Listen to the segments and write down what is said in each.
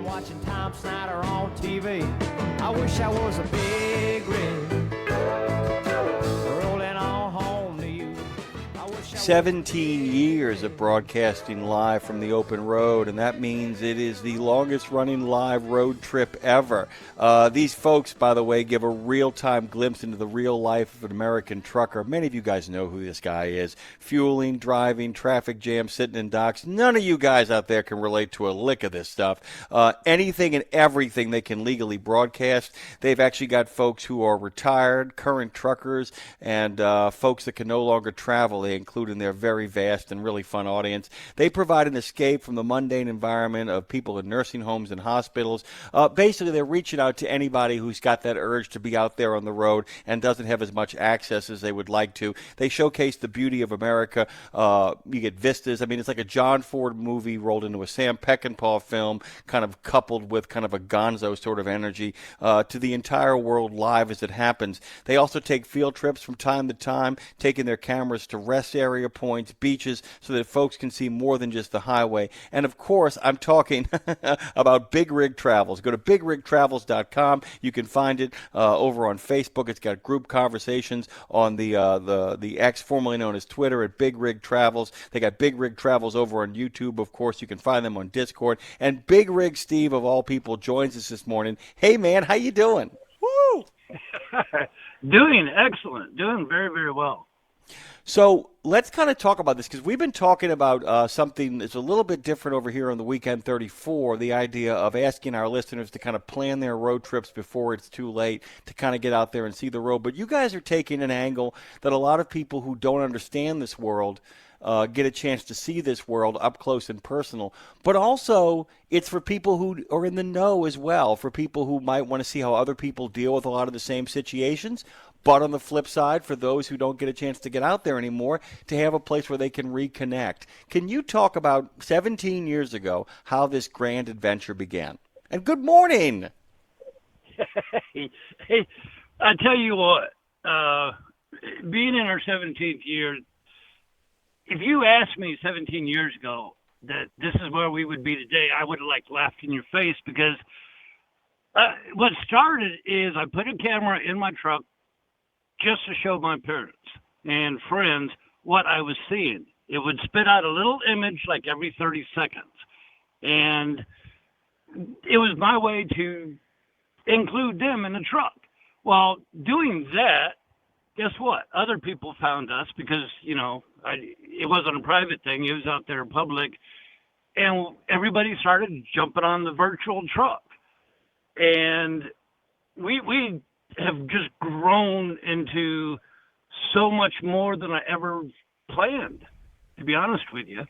watching Tom Snyder on TV. I wish I was a big rig, rolling on home to you. 17 years of broadcasting live from the open road, and that means it is the longest-running live road trip ever. These folks, by the way, give a real-time glimpse into the real life of an American trucker. Many of you guys know who this guy is. Fueling, driving, traffic jams, sitting in docks. None of you guys out there can relate to a lick of this stuff. Anything and everything they can legally broadcast. They've actually got folks who are retired, current truckers, and folks that can no longer travel. They include in their very vast and really fun audience. They provide an escape from the mundane environment of people in nursing homes and hospitals. Basically, they're reaching out to anybody who's got that urge to be out there on the road and doesn't have as much access as they would like to. They showcase the beauty of America. You get vistas. I mean, it's like a John Ford movie rolled into a Sam Peckinpah film, kind of coupled with kind of a gonzo sort of energy to the entire world live as it happens. They also take field trips from time to time, taking their cameras to rest area points, beaches, so that folks can see more than just the highway. And of course, I'm talking about BigRigTravels. Go to BigRigTravels.com. You can find it over on Facebook. It's got group conversations on the X, formerly known as Twitter, at BigRigTravels. They got BigRigTravels over on YouTube. Of course, you can find them on Discord. And BigRigSteve, of all people, joins us this morning. Hey, man, how you doing? Woo! Doing excellent. Doing very, very well. So let's kind of talk about this, because we've been talking about something that's a little bit different over here on the Weekend 34, the idea of asking our listeners to kind of plan their road trips before it's too late to kind of get out there and see the road. But you guys are taking an angle that a lot of people who don't understand this world get a chance to see this world up close and personal. But also, it's for people who are in the know as well, for people who might want to see how other people deal with a lot of the same situations. But on the flip side, for those who don't get a chance to get out there anymore, to have a place where they can reconnect. Can you talk about 17 years ago how this grand adventure began? And good morning. Hey, I tell you what, being in our 17th year, if you asked me 17 years ago that this is where we would be today, I would have laughed in your face, because what started is I put a camera in my truck just to show my parents and friends what I was seeing. It would spit out a little image like every 30 seconds. And it was my way to include them in the truck. Well, doing that, guess what? Other people found us because, it wasn't a private thing. It was out there in public. And everybody started jumping on the virtual truck. And we have just grown into so much more than I ever planned, to be honest with you.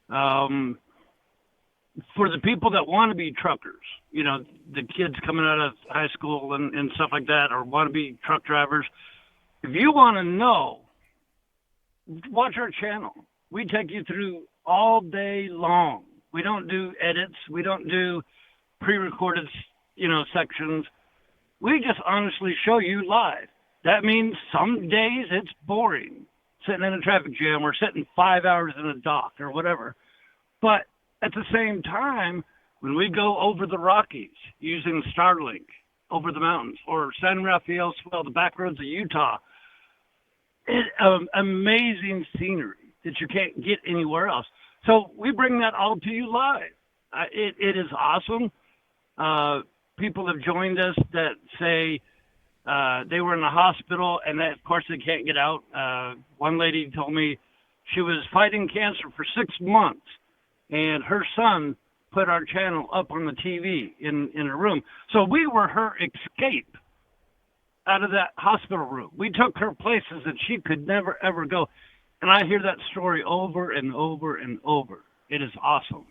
For the people that want to be truckers, the kids coming out of high school and stuff like that, or want to be truck drivers, if you want to know, watch our channel. We take you through all day long. We don't do edits. We don't do pre-recorded, sections. We just honestly show you live. That means some days it's boring, sitting in a traffic jam or sitting 5 hours in a dock or whatever. But at the same time, when we go over the Rockies using Starlink over the mountains, or San Rafael Swell, the Backroads of Utah, amazing scenery that you can't get anywhere else. So we bring that all to you live. It is awesome. People have joined us that say they were in the hospital and that, of course, they can't get out. One lady told me she was fighting cancer for 6 months, and her son put our channel up on the TV in her room. So we were her escape out of that hospital room. We took her places that she could never, ever go. And I hear that story over and over and over. It is awesome.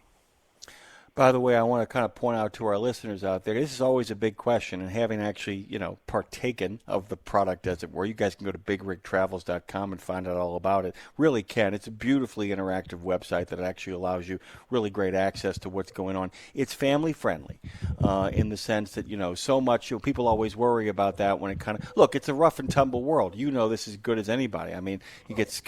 By the way, I want to kind of point out to our listeners out there, this is always a big question, and having actually, partaken of the product, as it were, you guys can go to BigRigTravels.com and find out all about it. Really can. It's a beautifully interactive website that actually allows you really great access to what's going on. It's family-friendly in the sense that, so much, people always worry about that when it kind of, look, it's a rough and tumble world. This as good as anybody. I mean, you get,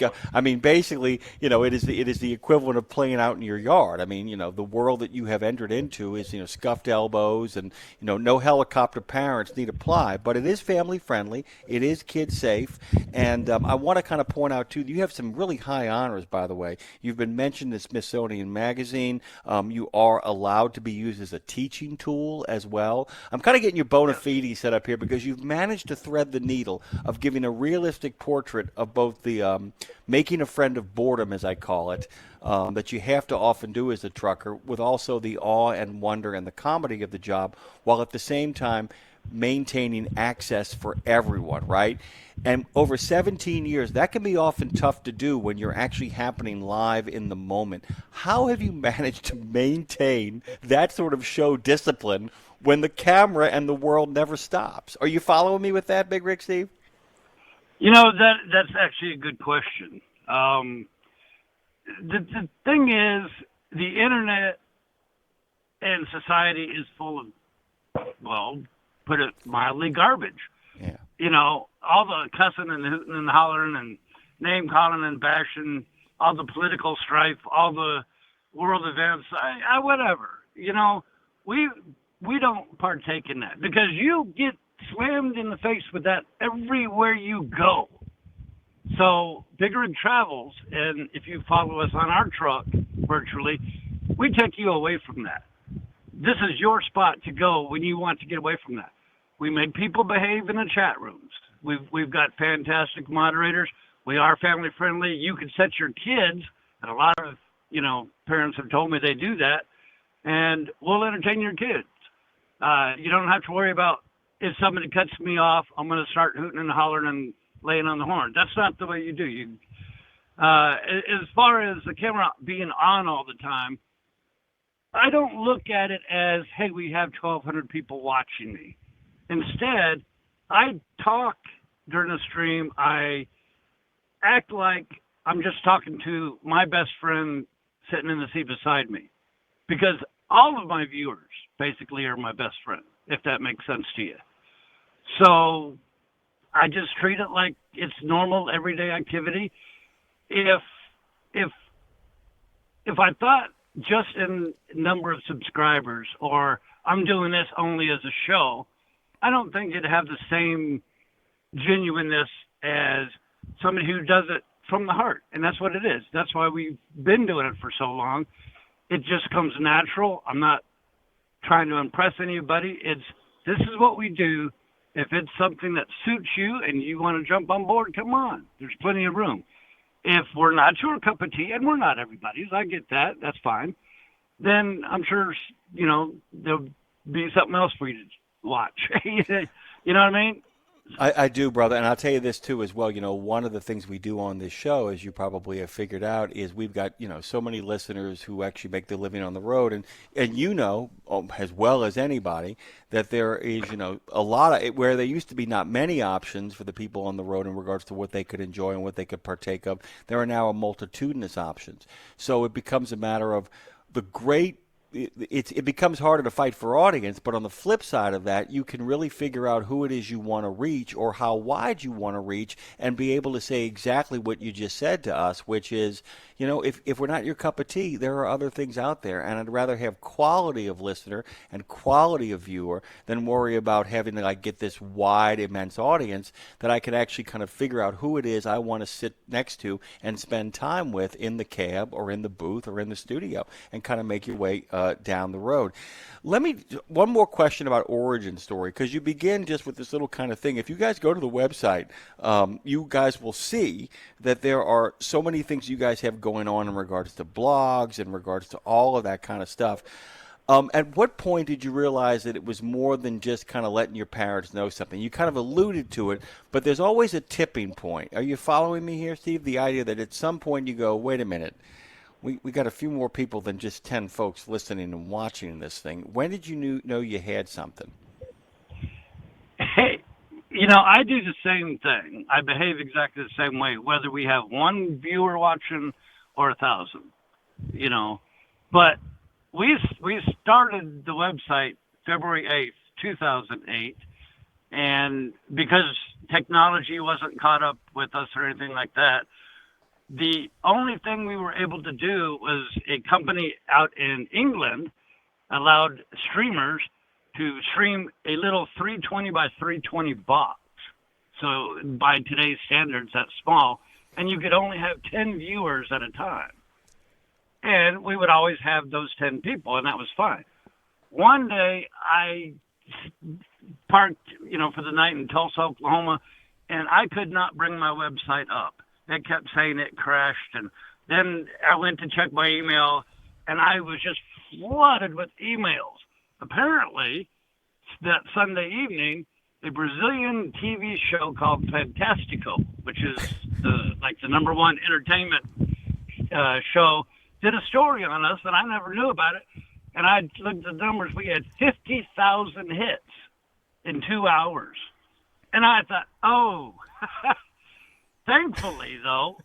basically, it is the equivalent of playing out in your yard. I mean, the world that you have have entered into is, scuffed elbows and, no helicopter parents need apply. But it is family friendly. It is kid safe. And I want to kind of point out, too, you have some really high honors, by the way. You've been mentioned in Smithsonian Magazine. You are allowed to be used as a teaching tool as well. I'm kind of getting your bona fide set up here because you've managed to thread the needle of giving a realistic portrait of both the making a friend of boredom, as I call it, that you have to often do as a trucker, with also the awe and wonder and the comedy of the job, while at the same time maintaining access for everyone, right? And over 17 years, that can be often tough to do when you're actually happening live in the moment. How have you managed to maintain that sort of show discipline when the camera and the world never stops? Are you following me with that, BigRigSteve? That's actually a good question. The thing is, the internet and society is full of, well, put it mildly, garbage. Yeah. All the cussing and hooting and hollering and name calling and bashing, all the political strife, all the world events, whatever. We don't partake in that because you get slammed in the face with that everywhere you go. So BigRigTravels, and if you follow us on our truck virtually, we take you away from that. This is your spot to go when you want to get away from that. We make people behave in the chat rooms. We've got fantastic moderators. We are family friendly. You can set your kids, and a lot of parents have told me they do that, and we'll entertain your kids. You don't have to worry about if somebody cuts me off, I'm going to start hooting and hollering and laying on the horn. That's not the way you do. As far as the camera being on all the time, I don't look at it as, hey, we have 1,200 people watching me. Instead, I talk during the stream. I act like I'm just talking to my best friend sitting in the seat beside me, because all of my viewers basically are my best friend, if that makes sense to you. So I just treat it like it's normal everyday activity. If I thought just in number of subscribers, or I'm doing this only as a show, I don't think it'd have the same genuineness as somebody who does it from the heart. And that's what it is. That's why we've been doing it for so long. It just comes natural. I'm not trying to impress anybody. This is what we do. If it's something that suits you and you want to jump on board, come on. There's plenty of room. If we're not your cup of tea, and we're not everybody's, I get that. That's fine. Then I'm sure, there'll be something else for you to watch. You know what I mean? I do, brother, and I'll tell you this too as well. One of the things we do on this show, as you probably have figured out, is we've got so many listeners who actually make their living on the road, and as well as anybody, that there is a lot of where there used to be not many options for the people on the road in regards to what they could enjoy and what they could partake of. There are now a multitudinous options, so it becomes a matter of the great. It becomes harder to fight for audience, but on the flip side of that, you can really figure out who it is you want to reach or how wide you want to reach and be able to say exactly what you just said to us, which is, if we're not your cup of tea, there are other things out there, and I'd rather have quality of listener and quality of viewer than worry about having to get this wide, immense audience that I can actually kind of figure out who it is I want to sit next to and spend time with in the cab or in the booth or in the studio and kind of make your way down the road. One more question about origin story, because you begin just with this little kind of thing. If you guys go to the website, you guys will see that there are so many things you guys have going on in regards to blogs, in regards to all of that kind of stuff. At what point did you realize that it was more than just kind of letting your parents know something? You kind of alluded to it, but there's always a tipping point. Are you following me here, Steve? The idea that at some point you go, wait a minute, we got a few more people than just 10 folks listening and watching this thing. When did you know you had something? Hey, I do the same thing. I behave exactly the same way, whether we have one viewer watching or 1,000, But we started the website February 8th, 2008, and because technology wasn't caught up with us or anything like that, the only thing we were able to do was a company out in England allowed streamers to stream a little 320 by 320 box. So by today's standards, that's small. And you could only have 10 viewers at a time. And we would always have those 10 people, and that was fine. One day, I parked, for the night in Tulsa, Oklahoma, and I could not bring my website up. It kept saying it crashed, and then I went to check my email, and I was just flooded with emails. Apparently, that Sunday evening, a Brazilian TV show called Fantástico, which is the number one entertainment show, did a story on us, and I never knew about it. And I looked at the numbers. We had 50,000 hits in 2 hours. And I thought, oh, thankfully, though,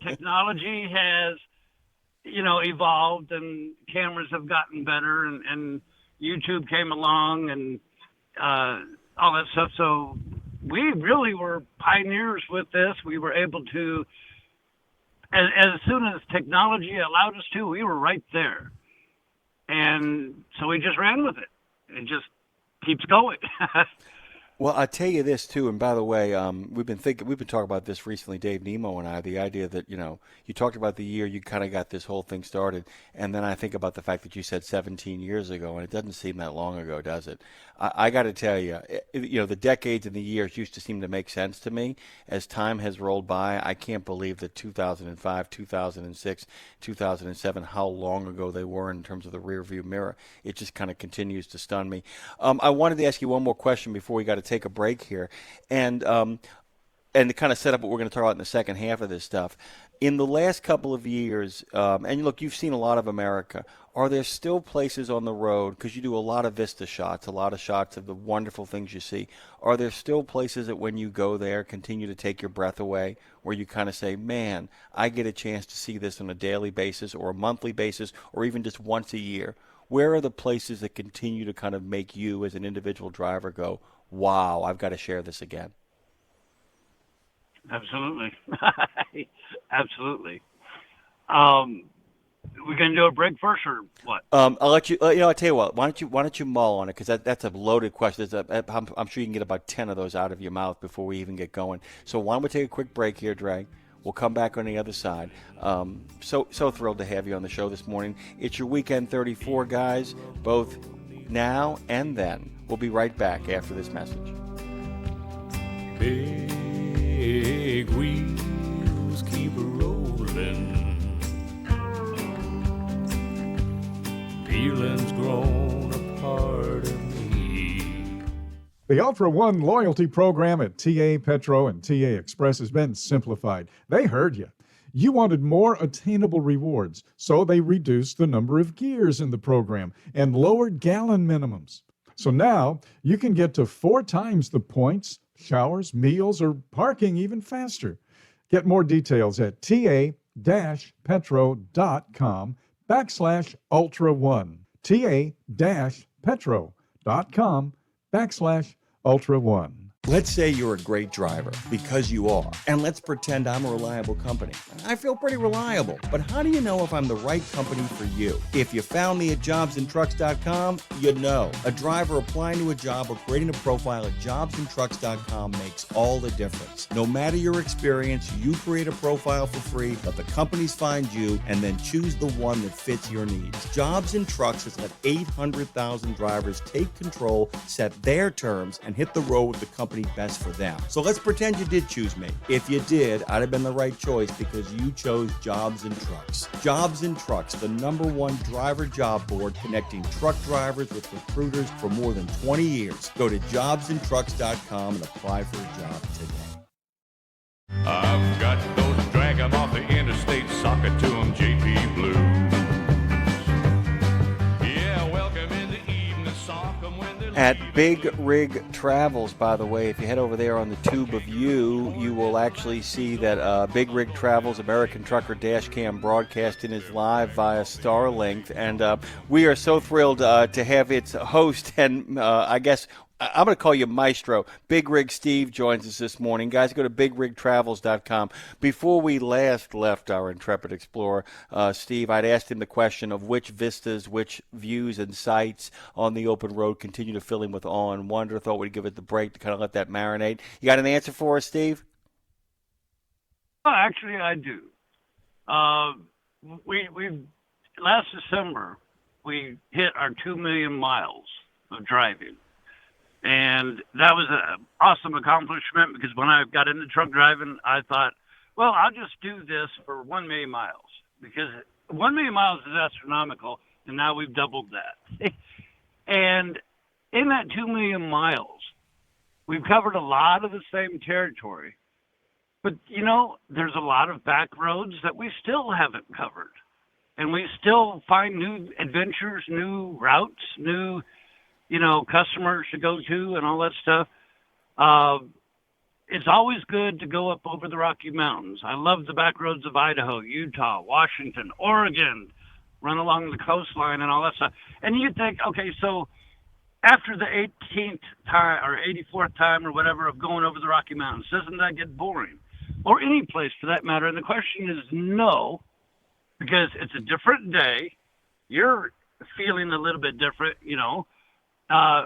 technology has, evolved, and cameras have gotten better, and YouTube came along, and all that stuff. So we really were pioneers with this. We were able to, as soon as technology allowed us to, we were right there. And so we just ran with it. It just keeps going. Well, I tell you this too, and by the way, we've been talking about this recently, Dave Nemo and I. The idea that you talked about the year you kind of got this whole thing started, and then I think about the fact that you said 17 years ago, and it doesn't seem that long ago, does it? I got to tell you, the decades and the years used to seem to make sense to me. As time has rolled by, I can't believe that 2005, 2006, 2007, how long ago they were in terms of the rearview mirror. It just kind of continues to stun me. I wanted to ask you one more question before we got to take a break here, and to kind of set up what we're going to talk about in the second half of this stuff. In the last couple of years, and look, you've seen a lot of America. Are there still places on the road, because you do a lot of vista shots, a lot of shots of the wonderful things you see, are there still places that when you go there continue to take your breath away, where you kind of say, man, I get a chance to see this on a daily basis or a monthly basis or even just once a year? Where are the places that continue to kind of make you as an individual driver go, wow, I've got to share this again? Absolutely. Absolutely. We're going to do a break first, or what? I'll let you. I'll tell you what. Why don't you mull on it? Because that's a loaded question. I'm sure you can get about 10 of those out of your mouth before we even get going. So why don't we take a quick break here, Dre? We'll come back on the other side. So thrilled to have you on the show this morning. It's your Weekend 34, guys, both now and then. We'll be right back after this message. Big wheels keep rolling. Feelings grown a part of me. The Ultra One loyalty program at TA Petro and TA Express has been simplified. They heard you. You wanted more attainable rewards, so they reduced the number of gears in the program and lowered gallon minimums. So now you can get to 4 times the points, showers, meals, or parking even faster. Get more details at ta-petro.com/Ultra1. ta-petro.com/Ultra1. Let's say you're a great driver, because you are, and let's pretend I'm a reliable company. I feel pretty reliable, but how do you know if I'm the right company for you? If you found me at jobsandtrucks.com, you know. A driver applying to a job or creating a profile at jobsandtrucks.com makes all the difference. No matter your experience, you create a profile for free, let the companies find you, and then choose the one that fits your needs. Jobs and Trucks has let 800,000 drivers take control, set their terms, and hit the road with the company best for them. So let's pretend you did choose me. If you did, I'd have been the right choice because you chose Jobs and Trucks. Jobs and Trucks, the #1 driver job board connecting truck drivers with recruiters for more than 20 years. Go to jobsandtrucks.com and apply for a job today. I've got those drag 'em off the interstate, sock it to 'em, JP Blues. Yeah, welcome in the evening, sock 'em when they're At BigRigTravels, by the way, if you head over there on the tube of you will actually see that BigRigTravels American Trucker Dashcam broadcasting is live via Starlink, and we are so thrilled to have its host and I guess I'm going to call you Maestro. Big Rig Steve joins us this morning. Guys, go to BigRigTravels.com. Before we last left our Intrepid Explorer, Steve, I'd asked him the question of which vistas, which views and sights on the open road continue to fill him with awe and wonder. Thought we'd give it the break to kind of let that marinate. You got an answer for us, Steve? Oh, actually, I do. We last December, we hit our 2 million miles of driving. And that was an awesome accomplishment because when I got into truck driving, I thought, well, I'll just do this for 1 million miles because 1 million miles is astronomical, and now we've doubled that. And in that 2 million miles, we've covered a lot of the same territory. But, you know, there's a lot of back roads that we still haven't covered. And we still find new adventures, new routes, new customers to go to and all that stuff. It's always good to go up over the Rocky Mountains. I love the back roads of Idaho, Utah, Washington, Oregon, run along the coastline and all that stuff. And you think, okay, so after the 18th time or 84th time or whatever of going over the Rocky Mountains, doesn't that get boring? Or any place for that matter. And the question is no, because it's a different day. You're feeling a little bit different,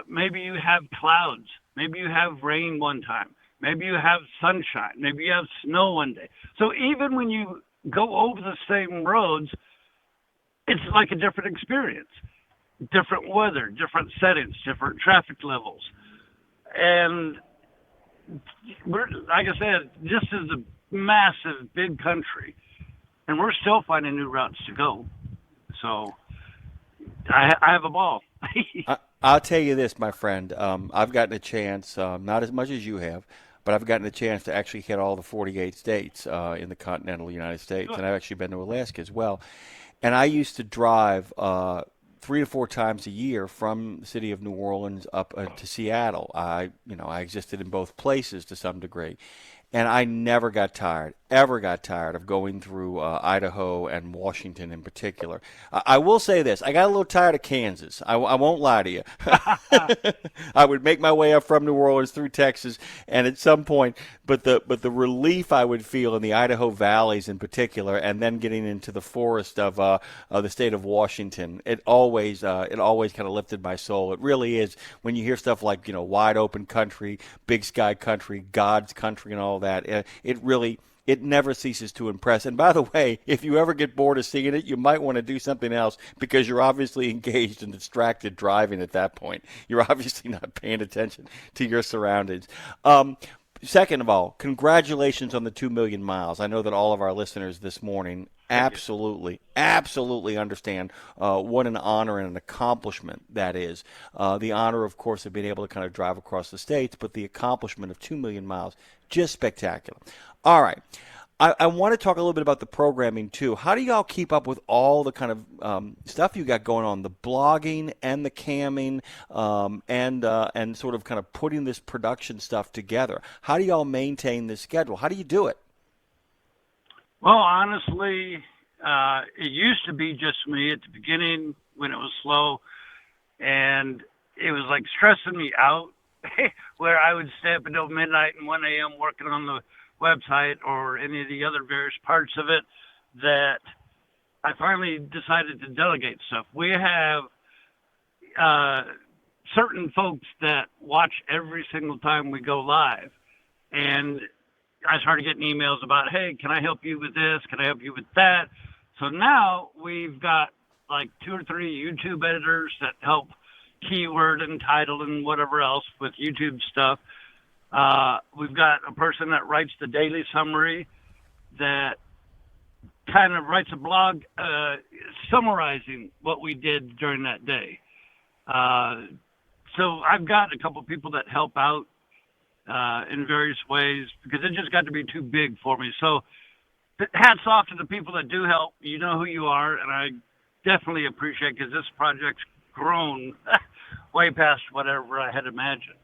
maybe you have clouds. Maybe you have rain one time. Maybe you have sunshine. Maybe you have snow one day. So even when you go over the same roads, it's like a different experience. Different weather, different settings, different traffic levels. And like I said, this is a massive, big country. And we're still finding new routes to go. So I have a ball. I'll tell you this, my friend. I've gotten a chance, not as much as you have, but I've gotten a chance to actually hit all the 48 states in the continental United States, and I've actually been to Alaska as well. And I used to drive 3 to 4 times a year from the city of New Orleans up to Seattle. I existed in both places to some degree. And I never got tired of going through Idaho and Washington in particular. I will say this. I got a little tired of Kansas. I won't lie to you. I would make my way up from New Orleans through Texas, and at some point, but the relief I would feel in the Idaho valleys in particular, and then getting into the forest of the state of Washington, it always kind of lifted my soul. It really is when you hear stuff like, wide open country, big sky country, God's country and all that. It never ceases to impress. And by the way, if you ever get bored of seeing it, you might want to do something else because you're obviously engaged in distracted driving at that point. You're obviously not paying attention to your surroundings. Second of all, congratulations on the 2 million miles. I know that all of our listeners this morning absolutely understand what an honor and an accomplishment that is. The honor, of course, of being able to kind of drive across the states, but the accomplishment of 2 million miles, just spectacular. All right. I want to talk a little bit about the programming, too. How do y'all keep up with all the kind of stuff you got going on, the blogging and the camming and sort of kind of putting this production stuff together? How do y'all maintain this schedule? How do you do it? Well, honestly, it used to be just me at the beginning when it was slow, and it was like stressing me out where I would stay up until midnight and 1 a.m. working on the website or any of the other various parts of it, that I finally decided to delegate stuff. We have certain folks that watch every single time we go live, and I started getting emails about, hey, can I help you with this? Can I help you with that? So now we've got like 2 or 3 YouTube editors that help keyword and title and whatever else with YouTube stuff. We've got a person that writes the daily summary that kind of writes a blog summarizing what we did during that day. So I've got a couple people that help out in various ways because it just got to be too big for me. So hats off to the people that do help. You know who you are, and I definitely appreciate it because this project's grown way past whatever I had imagined.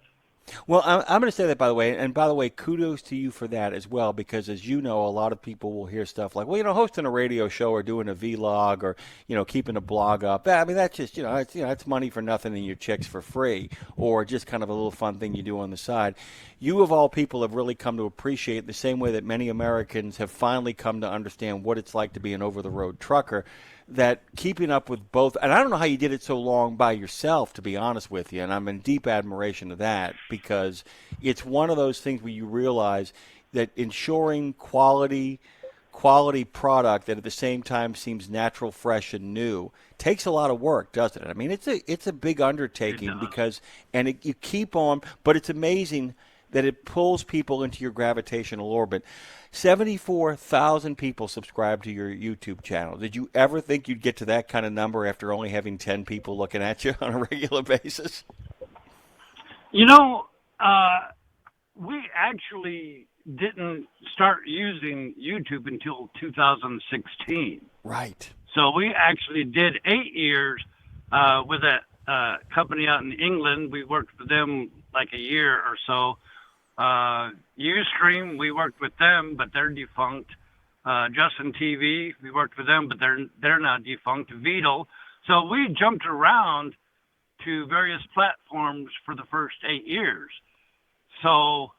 Well, I'm going to say that, by the way, and by the way, kudos to you for that as well, because as you know, a lot of people will hear stuff like, well, hosting a radio show or doing a vlog or, keeping a blog up. I mean, that's just, it's money for nothing and your chicks for free, or just kind of a little fun thing you do on the side. You, of all people, have really come to appreciate the same way that many Americans have finally come to understand what it's like to be an over-the-road trucker, that keeping up with both, and I don't know how you did it so long by yourself, to be honest with you, and I'm in deep admiration of that, because it's one of those things where you realize that ensuring quality product that at the same time seems natural, fresh, and new takes a lot of work, doesn't it? I mean, it's a big undertaking, because, you keep on, but it's amazing that it pulls people into your gravitational orbit. 74,000 people subscribe to your YouTube channel. Did you ever think you'd get to that kind of number after only having 10 people looking at you on a regular basis? We actually didn't start using YouTube until 2016. Right. So we actually did 8 years with a company out in England. We worked with them like a year or so. Ustream, we worked with them, but they're defunct. Justin TV, we worked with them, but they're now defunct. Vidal. So we jumped around to various platforms for the first 8 years. So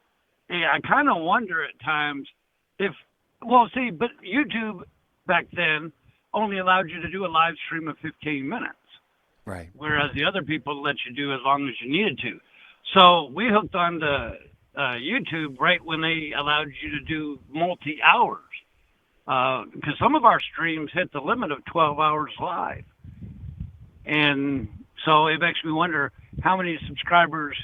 I kind of wonder at times but YouTube back then only allowed you to do a live stream of 15 minutes. Right. Whereas the other people let you do as long as you needed to. So we hooked on to YouTube right when they allowed you to do multi-hours. Because some of our streams hit the limit of 12 hours live. And so it makes me wonder how many subscribers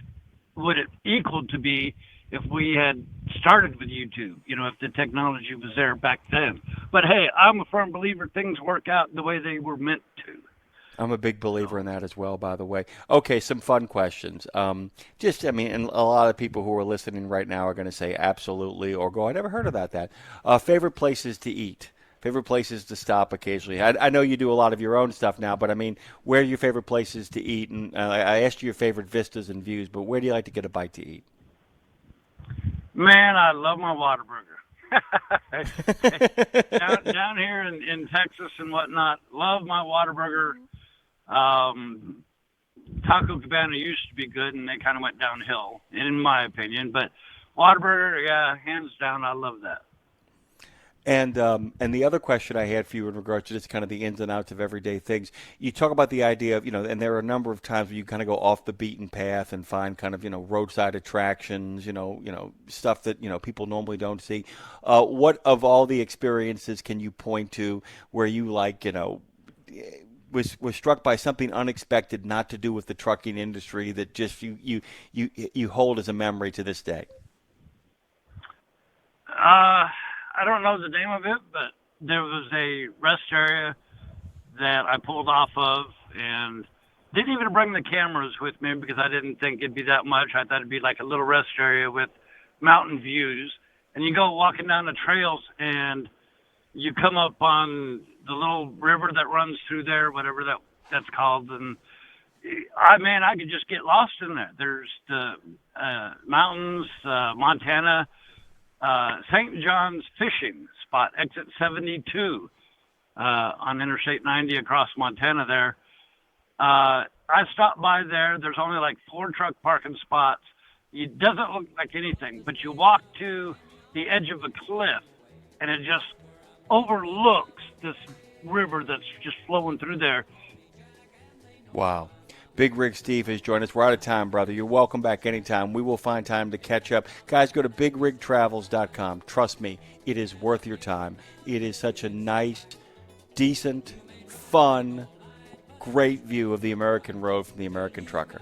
would it equal to be if we had started with YouTube, if the technology was there back then. But hey, I'm a firm believer things work out the way they were meant to. I'm a big believer in that as well, by the way. Okay, some fun questions. And a lot of people who are listening right now are going to say absolutely or go, I never heard about that. Favorite places to eat? Favorite places to stop occasionally? I know you do a lot of your own stuff now, but where are your favorite places to eat? And I asked you your favorite vistas and views, but where do you like to get a bite to eat? Man, I love my Whataburger. down here in Texas and whatnot, love my Whataburger. Taco Cabana used to be good, and they kind of went downhill, in my opinion. But Whataburger, yeah, hands down, I love that. And the other question I had for you in regards to just kind of the ins and outs of everyday things, you talk about the idea of, and there are a number of times where you kind of go off the beaten path and find kind of, roadside attractions, stuff that, people normally don't see. What of all the experiences can you point to where you was struck by something unexpected, not to do with the trucking industry, that just you hold as a memory to this day? I don't know the name of it, but there was a rest area that I pulled off of and didn't even bring the cameras with me because I didn't think it'd be that much. I thought it'd be like a little rest area with mountain views. And you go walking down the trails and you come up on the little river that runs through there, whatever that's called. And I could just get lost in there. There's the mountains, Montana, St. John's fishing spot, exit 72 on Interstate 90 across Montana there. I stopped by there. There's only like 4 truck parking spots. It doesn't look like anything, but you walk to the edge of a cliff, and it just overlooks this river that's just flowing through there. Wow. BigRigSteve has joined us. We're out of time, brother. You're welcome back anytime. We will find time to catch up. Guys, go to BigRigTravels.com. Trust me, it is worth your time. It is such a nice, decent, fun, great view of the American road from the American trucker.